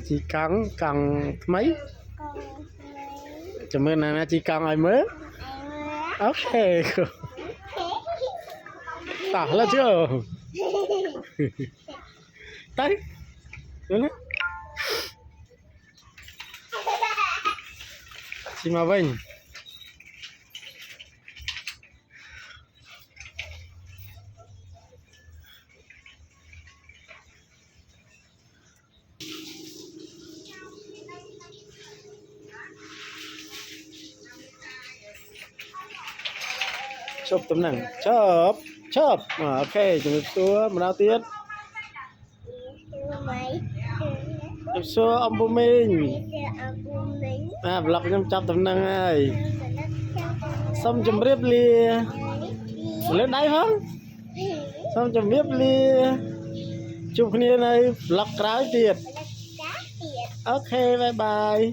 chị căng mấy chào mừng là chị căng ai mới ok tả là chưa tay đúng đấy chị mà vinh chụp tấm này chụp ok chụp xua một đao tiết chụp xua ông bố mình vlog nhâm chụp tấm năng ơi xong chụp riếp lia lên đáy không xong chụp riếp lia chụp kia này vlog trái tiệt ok bye bye